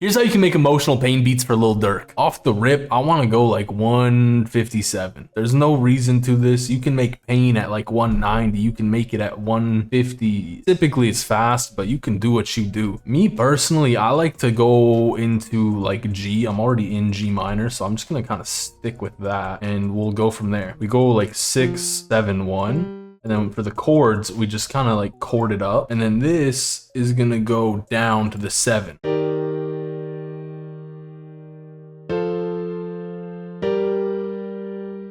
Here's how you can make emotional pain beats for Lil Durk. Off the rip, I want to go like 157. There's no reason to this. You can make pain at like 190. You can make it at 150. Typically it's fast, but you can do what you do. Me personally, I like to go into like G. I'm already in G minor, so I'm just gonna kind of stick with that and we'll go from there. We go like 6, 7, 1. And then for the chords, we just kind of like chord it up. And then this is gonna go down to the 7.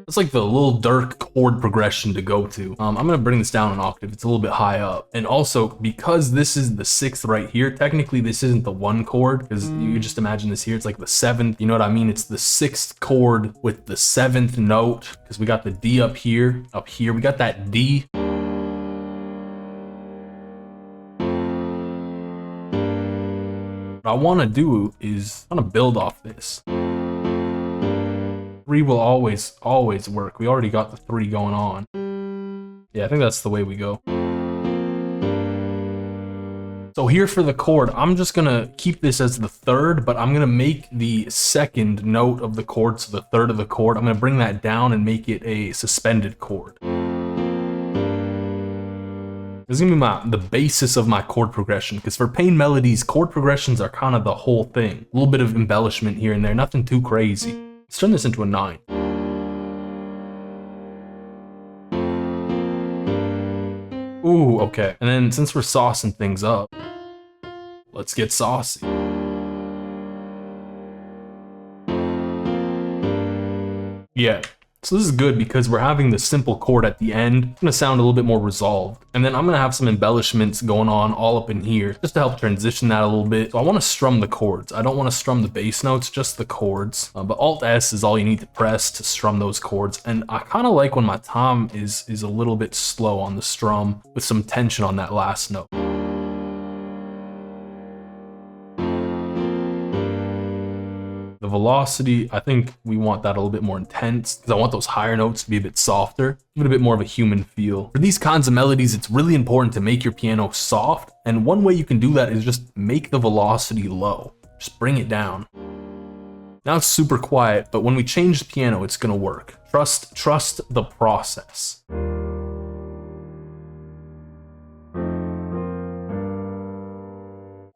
It's like the Lil Durk chord progression to go to. I'm gonna bring this down an octave. It's a little bit high up. And also, because this is the 6th right here, technically this isn't the 1 chord, because you just imagine this here, it's like the 7th. You know what I mean? It's the 6th chord with the 7th note, because we got the D up here. Up here, we got that D. What I wanna do is kind of build off this. 3 will always work. We already got the 3 going on. Yeah, I think that's the way we go. So here for the chord, I'm just gonna keep this as the 3rd, but I'm gonna make the 2nd note of the chord, so the 3rd of the chord, I'm gonna bring that down and make it a suspended chord. This is gonna be the basis of my chord progression, because for pain melodies, chord progressions are kind of the whole thing. A little bit of embellishment here and there, nothing too crazy. Let's turn this into a 9. Ooh, okay. And then since we're saucing things up, let's get saucy. Yeah. So this is good because we're having the simple chord at the end. It's gonna sound a little bit more resolved. And then I'm gonna have some embellishments going on all up in here just to help transition that a little bit. So I wanna strum the chords. I don't wanna strum the bass notes, just the chords. But Alt-S is all you need to press to strum those chords. And I kinda like when my tom is a little bit slow on the strum with some tension on that last note. The velocity, I think we want that a little bit more intense because I want those higher notes to be a bit softer, give it a bit more of a human feel. For these kinds of melodies, it's really important to make your piano soft, and one way you can do that is just make the velocity low. Just bring it down. Now it's super quiet, but when we change the piano, it's gonna work. Trust the process.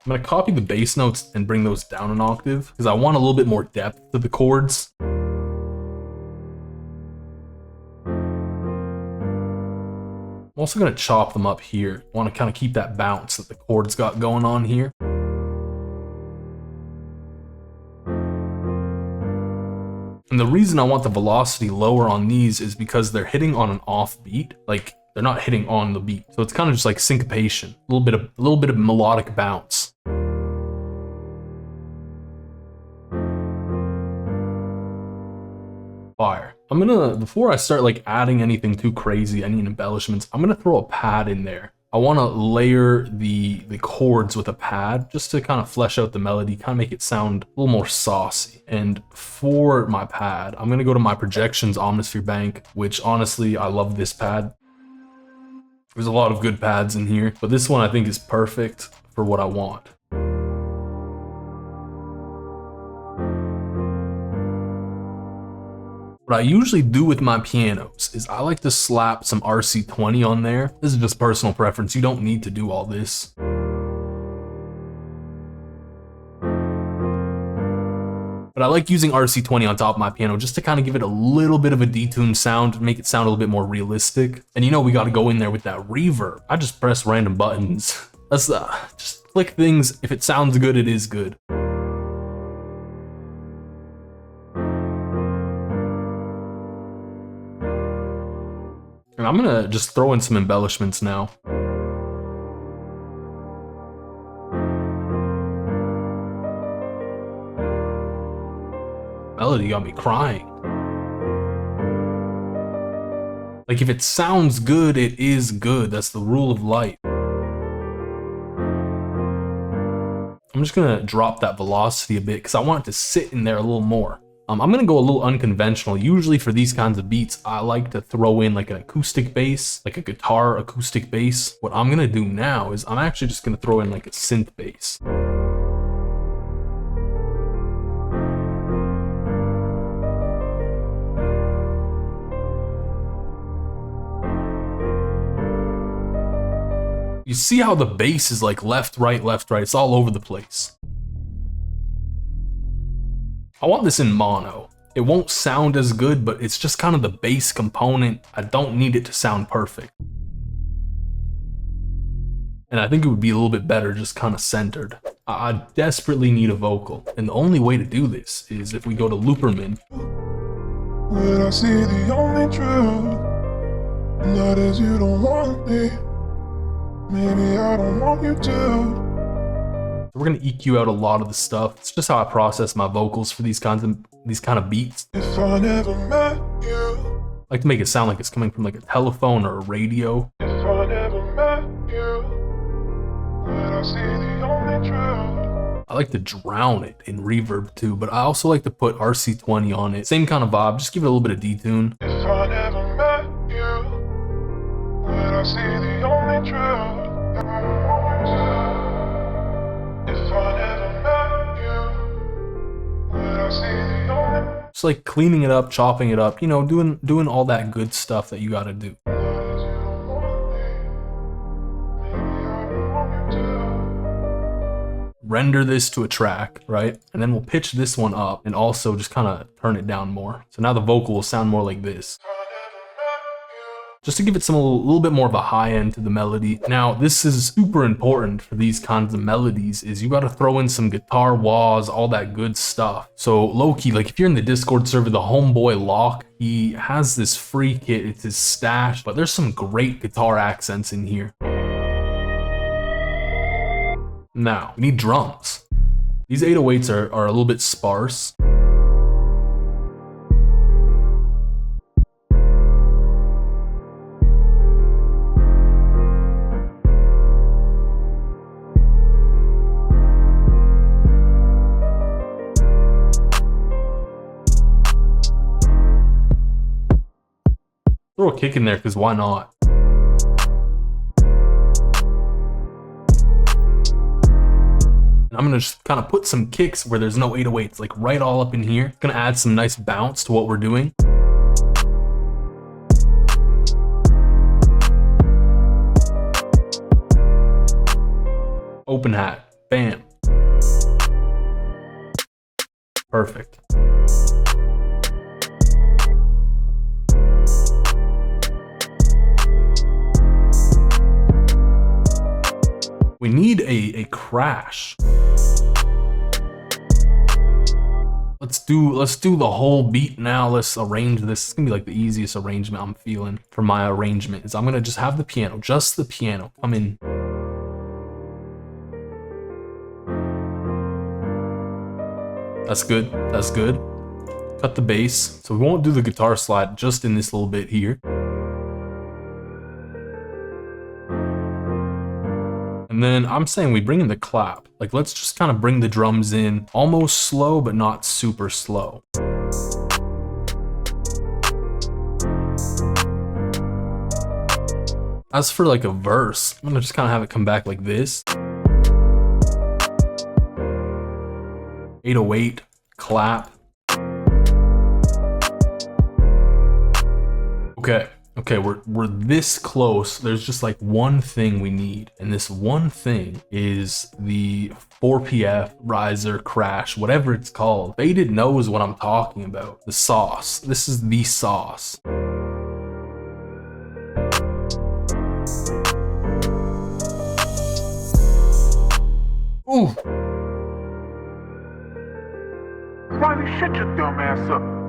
I'm gonna copy the bass notes and bring those down an octave because I want a little bit more depth to the chords. I'm also gonna chop them up here. I want to kind of keep that bounce that the chords got going on here. And the reason I want the velocity lower on these is because they're hitting on an off beat. Like, they're not hitting on the beat. So it's kind of just like syncopation, a little bit of melodic bounce. Fire. I'm gonna, before I start like adding anything too crazy, any embellishments, I'm gonna throw a pad in there. I wanna layer the chords with a pad just to kind of flesh out the melody, kind of make it sound a little more saucy. And for my pad, I'm gonna go to my Projections Omnisphere Bank, which honestly, I love this pad. There's a lot of good pads in here, but this one I think is perfect for what I want. What I usually do with my pianos is I like to slap some RC20 on there. This is just personal preference. You don't need to do all this. But I like using RC20 on top of my piano just to kind of give it a little bit of a detuned sound, make it sound a little bit more realistic. And you know, we got to go in there with that reverb. I just press random buttons. Let's just click things. If it sounds good, it is good. And I'm gonna just throw in some embellishments now. Melody got me crying. Like, if it sounds good, it is good. That's the rule of life. I'm just gonna drop that velocity a bit because I want it to sit in there a little more. I'm gonna go a little unconventional. Usually for these kinds of beats, I like to throw in like an acoustic bass, like a guitar acoustic bass. What I'm gonna do now is I'm actually just gonna throw in like a synth bass. You see how the bass is like left, right, it's all over the place. I want this in mono. It won't sound as good, but it's just kind of the bass component. I don't need it to sound perfect. And I think it would be a little bit better just kind of centered. I desperately need a vocal, and the only way to do this is if we go to Looperman. When I see the only truth, and that is you don't want me. Maybe I don't want you to. We're gonna EQ out a lot of the stuff. It's just how I process my vocals for these kind of beats. If I never met you, I like to make it sound like it's coming from like a telephone or a radio. if I never met you, when I see the only truth. I like to drown it in reverb too, but I also like to put RC20 on it. Same kind of vibe, just give it a little bit of detune. If I never met you, when I see the only truth. If I never met you, when I see the only. Just like cleaning it up, chopping it up, you know, doing all that good stuff that you gotta do. Render this to a track, right? And then we'll pitch this one up and also just kind of turn it down more. So now the vocal will sound more like this. Just to give it a little bit more of a high end to the melody. Now, this is super important for these kinds of melodies is you got to throw in some guitar wahs, all that good stuff. So low key, like if you're in the Discord server, the homeboy Lock, he has this free kit, it's his stash, but there's some great guitar accents in here. Now, we need drums. These 808s are a little bit sparse. Throw a kick in there, because why not? I'm gonna just kind of put some kicks where there's no 808s, like right all up in here. Gonna add some nice bounce to what we're doing. Open hat, bam. Perfect. We need a crash. Let's do the whole beat now. Let's arrange this. It's gonna be like the easiest arrangement I'm feeling for my arrangement is I'm gonna just have the piano, just the piano come in. That's good, that's good. Cut the bass. So we won't do the guitar slide just in this little bit here. And then I'm saying we bring in the clap. Like let's just kind of bring the drums in almost slow, but not super slow. As for like a verse, I'm gonna just kind of have it come back like this. 808, clap. Okay, we're this close. There's just like one thing we need, and this one thing is the 4PF riser crash, whatever it's called. Faded knows what I'm talking about. The sauce. This is the sauce. Riley, shut your dumb ass up.